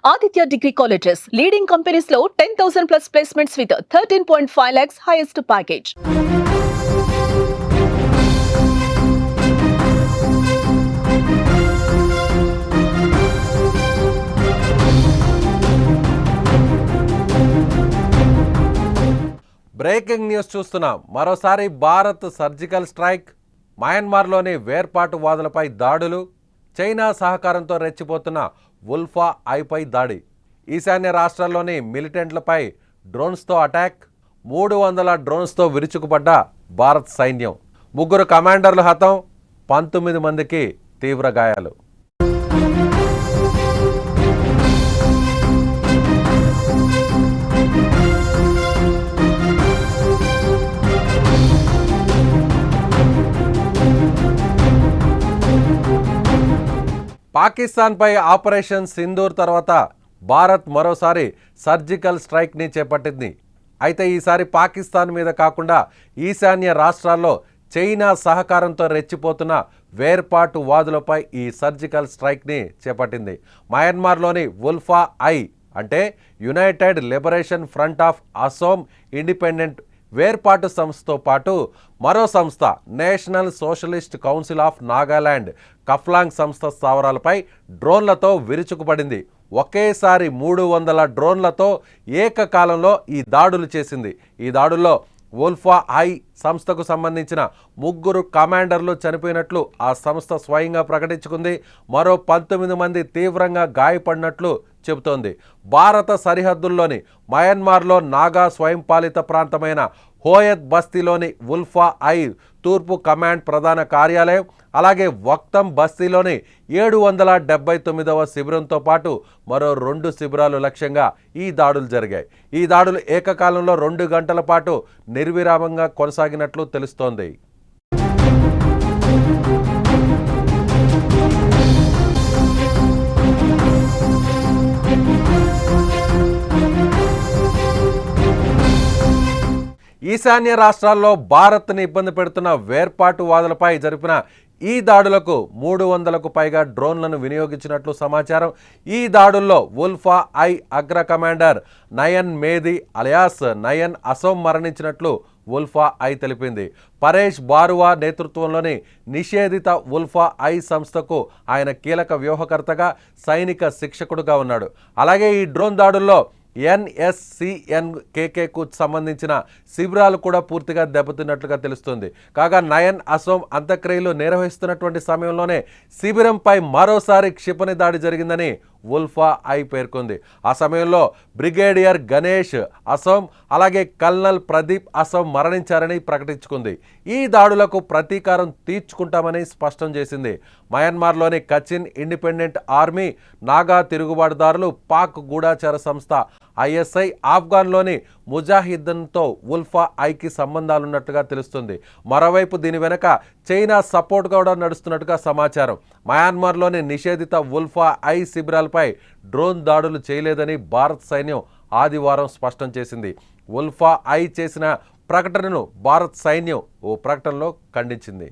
Aditya Degree Colleges, leading companies లో 10,000 plus placements with 13.5 lakhs highest package. Breaking news చూస్తున్నాం. మరోసారి Bharat surgical strike, మయన్మార్లోని వేర్పాటువాదులపై దాడులు, China సహకారంతో రెచ్చిపోతున్న వుల్ఫా ఐపై దాడి, ఈశాన్య రాష్ట్రాల్లోని మిలిటెంట్లపై డ్రోన్స్తో అటాక్, 300 డ్రోన్స్తో విరుచుకుపడ్డ భారత్ సైన్యం, 3 కమాండర్లు హతం, 19 మందికి తీవ్ర గాయాలు. పాకిస్తాన్పై ఆపరేషన్ సింధూర్ తర్వాత భారత్ మరోసారి సర్జికల్ స్ట్రైక్ని చేపట్టింది. అయితే ఈసారి పాకిస్తాన్ మీద కాకుండా ఈశాన్య రాష్ట్రాల్లో చైనా సహకారంతో రెచ్చిపోతున్న వేర్పాటువాదులపై ఈ సర్జికల్ స్ట్రైక్ని చేపట్టింది. మయన్మార్లోని వుల్ఫా ఐ అంటే united liberation front of Asom independent వేర్పాటు సంస్థతో పాటు మరో సంస్థ national socialist council of Nagaland Khaplang సంస్థ స్థావరాలపై డ్రోన్లతో విరుచుకుపడింది. ఒకేసారి 300 డ్రోన్లతో ఏకకాలంలో ఈ దాడులు చేసింది. ఈ దాడుల్లో వుల్ఫా ఐ సంస్థకు సంబంధించిన 3 కమాండర్లు చనిపోయినట్లు ఆ సంస్థ స్వయంగా ప్రకటించుకుంది. మరో 19 మంది తీవ్రంగా గాయపడినట్లు చెబుతోంది. భారత సరిహద్దుల్లోని మయన్మార్లో నాగా స్వయంపాలిత ప్రాంతమైన హోయత్ బస్తీలోని వుల్ఫా ఐ తూర్పు కమాండ్ ప్రధాన కార్యాలయం, అలాగే వక్తం బస్తీలోని 779వ శిబిరంతో పాటు మరో 2 శిబిరాలు లక్ష్యంగా ఈ దాడులు జరిగాయి. ఈ దాడులు ఏకకాలంలో 2 గంటల పాటు నిర్విరామంగా కొనసాగినట్లు తెలుస్తోంది. ఈశాన్య రాష్ట్రాల్లో భారత్ని ఇబ్బంది పెడుతున్న వేర్పాటువాదులపై జరిపిన ఈ దాడులకు 300కు పైగా డ్రోన్లను వినియోగించినట్లు సమాచారం. ఈ దాడుల్లో వుల్ఫా ఐ అగ్ర కమాండర్ నయన్ మేది అలియాస్ నయన్ అసోం మరణించినట్లు వుల్ఫా ఐ తెలిపింది. పరేష్ బారువా నేతృత్వంలోని నిషేధిత వుల్ఫా ఐ సంస్థకు ఆయన కీలక వ్యూహకర్తగా, సైనిక శిక్షకుడుగా ఉన్నాడు. అలాగే ఈ డ్రోన్ దాడుల్లో NSCN-KKకు సంబంధించిన శిబిరాలు కూడా పూర్తిగా దెబ్బతిన్నట్లుగా తెలుస్తుంది. కాగా నయన్ అసోం అంత్యక్రియలు నిర్వహిస్తున్నటువంటి సమయంలోనే శిబిరంపై మరోసారి క్షిపణి దాడి జరిగిందని వుల్ఫా ఐ పేర్కొంది. ఆ సమయంలో బ్రిగేడియర్ గణేష్ అసోం, అలాగే కల్నల్ ప్రదీప్ అసోం మరణించారని ప్రకటించుకుంది. ఈ దాడులకు ప్రతీకారం తీర్చుకుంటామని స్పష్టం చేసింది. మయన్మార్లోని కచిన్ ఇండిపెండెంట్ ఆర్మీ, నాగా తిరుగుబాటుదారులు, పాక్ గూఢాచార సంస్థ ISI, ఆఫ్ఘన్లోని ముజాహిద్దన్తో వుల్ఫా ఐకి సంబంధాలున్నట్టుగా తెలుస్తుంది. మరోవైపు దీని వెనక చైనా సపోర్ట్ కూడా నడుస్తున్నట్టుగా సమాచారం. మయన్మార్లోని నిషేధిత వుల్ఫా ఐ శిబిరాలపై డ్రోన్ దాడులు చేయలేదని భారత సైన్యం ఆదివారం స్పష్టం చేసింది. వుల్ఫా ఐ చేసిన ప్రకటనను భారత సైన్యం ఓ ప్రకటనలో ఖండించింది.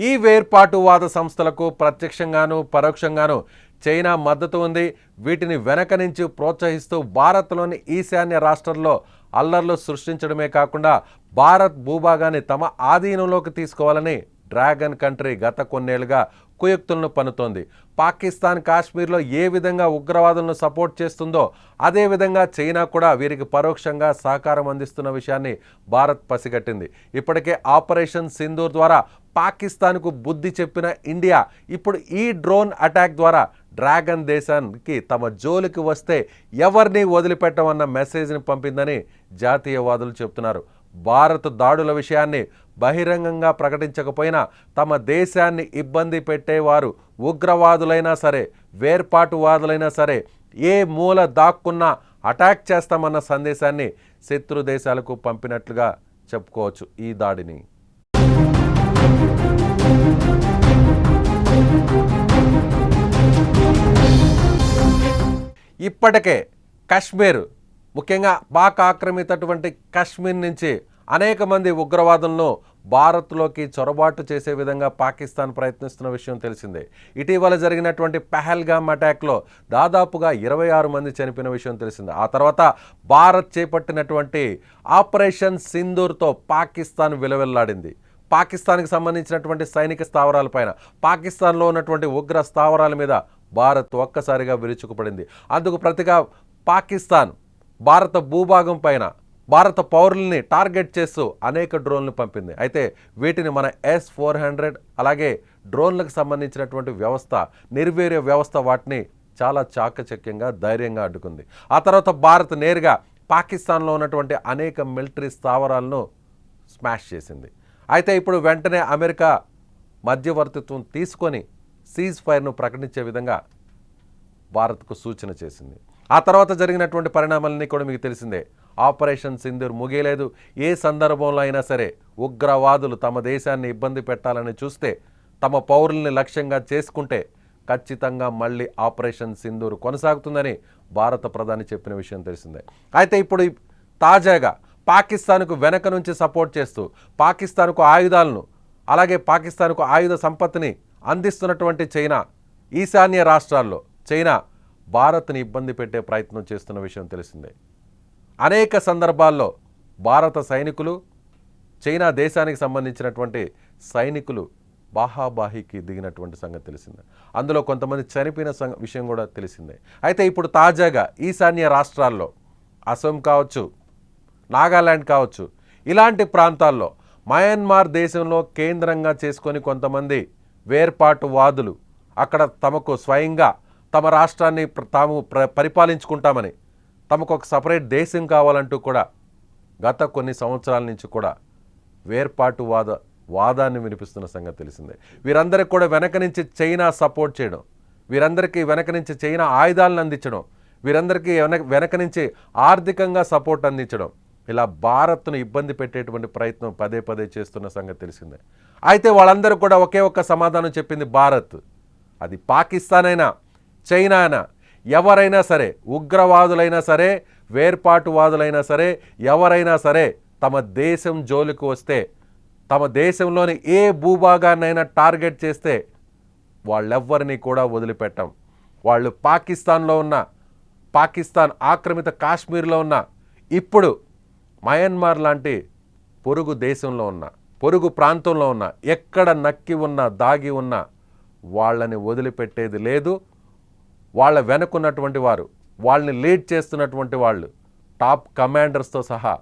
ఈ వేర్పాటువాద సంస్థలకు ప్రత్యక్షంగాను పరోక్షంగాను చైనా మద్దతు ఉంది. వీటిని వెనక నుంచి ప్రోత్సహిస్తూ భారత్లోని ఈశాన్య రాష్ట్రాల్లో అల్లర్లు సృష్టించడమే కాకుండా భారత్ భూభాగాన్ని తమ ఆధీనంలోకి తీసుకోవాలని డ్రాగన్ కంట్రీ గత కొన్నేళ్లుగా కుయుక్తులను పన్నుతోంది. పాకిస్తాన్ కాశ్మీర్లో ఏ విధంగా ఉగ్రవాదులను సపోర్ట్ చేస్తుందో అదేవిధంగా చైనా కూడా వీరికి పరోక్షంగా సహకారం అందిస్తున్న విషయాన్ని భారత్ పసిగట్టింది. ఇప్పటికే ఆపరేషన్ సింధూర్ ద్వారా పాకిస్తాన్కు బుద్ధి చెప్పిన ఇండియా ఇప్పుడు ఈ డ్రోన్ అటాక్ ద్వారా డ్రాగన్ దేశానికి తమ జోలికి వస్తే ఎవరిని వదిలిపెట్టమన్న మెసేజ్ని పంపిందని జాతీయవాదులు చెబుతున్నారు. భారత్ దాడుల విషయాన్ని బహిరంగంగా ప్రకటించకపోయినా తమ దేశాన్ని ఇబ్బంది పెట్టేవారు ఉగ్రవాదులైనా సరే, వేర్పాటువాదులైనా సరే, ఏ మూల దాక్కున్నా అటాక్ చేస్తామన్న సందేశాన్ని శత్రు దేశాలకు పంపినట్లుగా చెప్పుకోవచ్చు ఈ దాడిని. ఇప్పటికే కశ్మీర్, ముఖ్యంగా పాక్ ఆక్రమితటువంటి కశ్మీర్ నుంచి అనేక మంది ఉగ్రవాదులను భారత్లోకి చొరబాటు చేసే విధంగా పాకిస్తాన్ ప్రయత్నిస్తున్న విషయం తెలిసిందే. ఇటీవల జరిగినటువంటి పహల్గామ్ అటాక్లో దాదాపుగా 26 మంది చనిపోయిన విషయం తెలిసిందే. ఆ తర్వాత భారత్ చేపట్టినటువంటి ఆపరేషన్ సింధూర్తో పాకిస్తాన్ విలవిల్లాడింది. పాకిస్తాన్కి సంబంధించినటువంటి సైనిక స్థావరాలపైన, పాకిస్తాన్లో ఉన్నటువంటి ఉగ్ర స్థావరాల మీద భారత్ ఒక్కసారిగా విరుచుకుపడింది. అందుకు ప్రతిగా పాకిస్తాన్ భారత భూభాగం పైన భారత పౌరుల్ని టార్గెట్ చేస్తూ అనేక డ్రోన్లు పంపింది. అయితే వీటిని మన S-400 అలాగే డ్రోన్లకు సంబంధించినటువంటి వ్యవస్థ, నిర్వీర్య వ్యవస్థ వాటిని చాలా చాకచక్యంగా ధైర్యంగా అడ్డుకుంది. ఆ తర్వాత భారత్ నేరుగా పాకిస్తాన్లో ఉన్నటువంటి అనేక మిలిటరీ స్థావరాలను స్మాష్ చేసింది. అయితే ఇప్పుడు వెంటనే అమెరికా మధ్యవర్తిత్వం తీసుకొని సీజ్ ఫైర్ను ప్రకటించే విధంగా భారత్కు సూచన చేసింది. ఆ తర్వాత జరిగినటువంటి పరిణామాలన్నీ కూడా మీకు తెలిసిందే. ఆపరేషన్ సింధూర్ ముగియలేదు. ఏ సందర్భంలో అయినా సరే ఉగ్రవాదులు తమ దేశాన్ని ఇబ్బంది పెట్టాలని చూస్తే, తమ పౌరుల్ని లక్ష్యంగా చేసుకుంటే ఖచ్చితంగా మళ్ళీ ఆపరేషన్ సింధూర్ కొనసాగుతుందని భారత ప్రధాని చెప్పిన విషయం తెలిసిందే. అయితే ఇప్పుడు తాజాగా పాకిస్తాన్కు వెనక నుంచి సపోర్ట్ చేస్తూ పాకిస్తాన్కు ఆయుధాలను అలాగే పాకిస్తాన్కు ఆయుధ సంపత్తిని అందిస్తున్నటువంటి చైనా, ఈశాన్య రాష్ట్రాల్లో చైనా భారత్ని ఇబ్బంది పెట్టే ప్రయత్నం చేస్తున్న విషయం తెలిసిందే. అనేక సందర్భాల్లో భారత సైనికులు, చైనా దేశానికి సంబంధించినటువంటి సైనికులు బాహాబాహికి దిగినటువంటి సంగతి తెలిసిందే. అందులో కొంతమంది చనిపోయిన విషయం కూడా తెలిసిందే. అయితే ఇప్పుడు తాజాగా ఈశాన్య రాష్ట్రాల్లో అసోం కావచ్చు, నాగాలాండ్ కావచ్చు, ఇలాంటి ప్రాంతాల్లో మయన్మార్ దేశంలో కేంద్రంగా చేసుకొని కొంతమంది వేర్పాటువాదులు అక్కడ తమకు స్వయంగా తమ రాష్ట్రాన్ని తాము పరిపాలించుకుంటామని, తమకు ఒక సపరేట్ దేశం కావాలంటూ కూడా గత కొన్ని సంవత్సరాల నుంచి కూడా వాదాన్ని వినిపిస్తున్న సంగతి తెలిసిందే. వీరందరికీ కూడా వెనక నుంచి చైనా సపోర్ట్ చేయడం, వీరందరికీ వెనక నుంచి చైనా ఆయుధాలను అందించడం, వీరందరికీ వెనక నుంచి ఆర్థికంగా సపోర్ట్ అందించడం, ఇలా భారత్ను ఇబ్బంది పెట్టేటువంటి ప్రయత్నం పదే పదే చేస్తున్న సంగతి తెలిసిందే. అయితే వాళ్ళందరూ కూడా ఒకే ఒక్క సమాధానం చెప్పింది భారత్. అది పాకిస్తాన్ అయినా, చైనా అయినా, ఎవరైనా సరే, ఉగ్రవాదులైనా సరే, వేర్పాటువాదులైనా సరే, ఎవరైనా సరే తమ దేశం జోలికి వస్తే, తమ దేశంలోని ఏ భూభాగాన్నైనా టార్గెట్ చేస్తే వాళ్ళెవ్వరినీ కూడా వదిలిపెట్టాం. వాళ్ళు పాకిస్తాన్లో ఉన్న, పాకిస్తాన్ ఆక్రమిత కాశ్మీర్లో ఉన్న, ఇప్పుడు మయన్మార్ లాంటి పొరుగు దేశంలో ఉన్న, పొరుగు ప్రాంతంలో ఉన్న, ఎక్కడ నక్కి ఉన్నా, దాగి ఉన్నా వాళ్ళని వదిలిపెట్టేది లేదు. వాళ్ళ వెనుకున్నటువంటి వారు, వాళ్ళని లీడ్ చేస్తున్నటువంటి వాళ్ళు, టాప్ కమాండర్స్తో సహా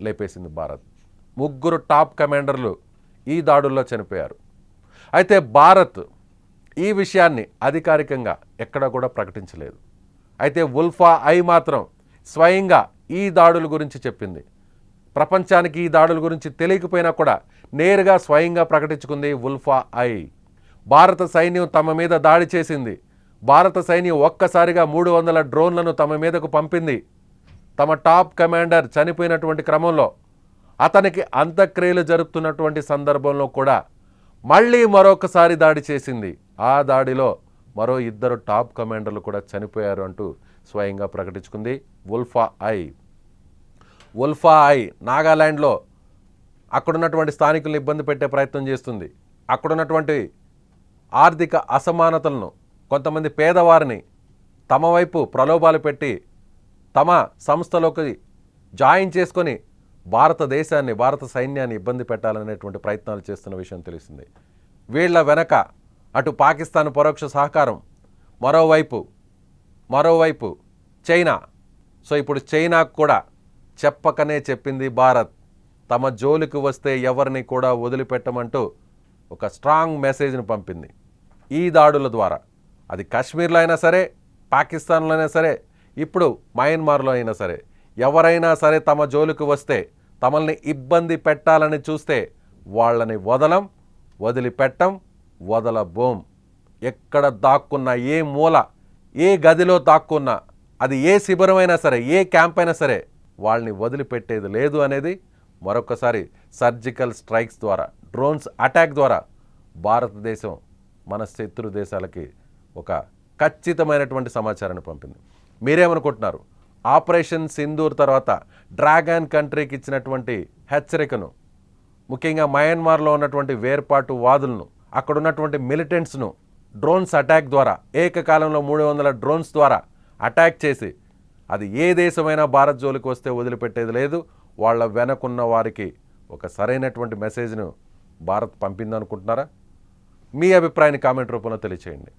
లేపేసింది భారత్. 3 టాప్ కమాండర్లు ఈ దాడుల్లో చనిపోయారు. అయితే భారత్ ఈ విషయాన్ని అధికారికంగా ఎక్కడ కూడా ప్రకటించలేదు. అయితే ఉల్ఫా ఐ మాత్రం స్వయంగా ఈ దాడుల గురించి చెప్పింది. ప్రపంచానికి ఈ దాడుల గురించి తెలియకపోయినా కూడా నేరుగా స్వయంగా ప్రకటించుకుంది ఉల్ఫా ఐ. భారత సైన్యం తమ మీద దాడి చేసింది. భారత సైన్యం ఒక్కసారిగా 300 డ్రోన్లను తమ మీదకు పంపింది. తమ టాప్ కమాండర్ చనిపోయినటువంటి క్రమంలో, అతనికి అంత్యక్రియలు జరుపుతున్నటువంటి సందర్భంలో కూడా మళ్ళీ మరొకసారి దాడి చేసింది. ఆ దాడిలో మరో 2 టాప్ కమాండర్లు కూడా చనిపోయారు అంటూ స్వయంగా ప్రకటించుకుంది ఉల్ఫా ఐ. ఉల్ఫా ఐ నాగాలాండ్లో అక్కడున్నటువంటి స్థానికులను ఇబ్బంది పెట్టే ప్రయత్నం చేస్తుంది. అక్కడున్నటువంటి ఆర్థిక అసమానతలను, కొంతమంది పేదవారిని తమ వైపు ప్రలోభాలు పెట్టి తమ సంస్థలోకి జాయిన్ చేసుకొని భారతదేశాన్ని, భారత సైన్యాన్ని ఇబ్బంది పెట్టాలనేటువంటి ప్రయత్నాలు చేస్తున్న విషయం తెలిసింది. వీళ్ల వెనక అటు పాకిస్తాన్ పరోక్ష సహకారం, మరోవైపు చైనా. సో ఇప్పుడు చైనాకు కూడా చెప్పకనే చెప్పింది భారత్, తమ జోలికి వస్తే ఎవరిని కూడా వదిలిపెట్టమంటూ ఒక స్ట్రాంగ్ మెసేజ్ని పంపింది. ఈ దాడుల ద్వారా అది కాశ్మీర్లో అయినా సరే, పాకిస్తాన్లో అయినా సరే, ఇప్పుడు మయన్మార్లో అయినా సరే, ఎవరైనా సరే తమ జోలికి వస్తే, తమల్ని ఇబ్బంది పెట్టాలని చూస్తే వాళ్ళని వదిలిపెట్టం, వదలబోం. ఎక్కడ దాక్కున్నా, ఏ మూల, ఏ గదిలో దాక్కున్నా, అది ఏ శిబిరమైనా సరే, ఏ క్యాంప్ అయినా సరే వాళ్ళని వదిలిపెట్టేది లేదు అనేది మరొకసారి సర్జికల్ స్ట్రైక్స్ ద్వారా, డ్రోన్స్ అటాక్ ద్వారా భారతదేశం మన శత్రు దేశాలకి ఒక ఖచ్చితమైనటువంటి సమాచారాన్ని పంపింది. మీరేమనుకుంటున్నారు? ఆపరేషన్ సింధూర్ తర్వాత డ్రాగన్ కంట్రీకి ఇచ్చినటువంటి హెచ్చరికను, ముఖ్యంగా మయన్మార్లో ఉన్నటువంటి వేర్పాటు వాదులను, అక్కడ ఉన్నటువంటి మిలిటెంట్స్ను డ్రోన్స్ అటాక్ ద్వారా ఏకకాలంలో 300 డ్రోన్స్ ద్వారా అటాక్ చేసి, అది ఏ దేశమైనా భారత్ జోలికి వస్తే వదిలిపెట్టేది లేదు. వాళ్ళ వెనకున్న వారికి ఒక సరైనటువంటి మెసేజ్ను భారత్ పంపిందనుకుంటున్నారా? మీ అభిప్రాయాన్ని కామెంట్ రూపంలో తెలియచేయండి.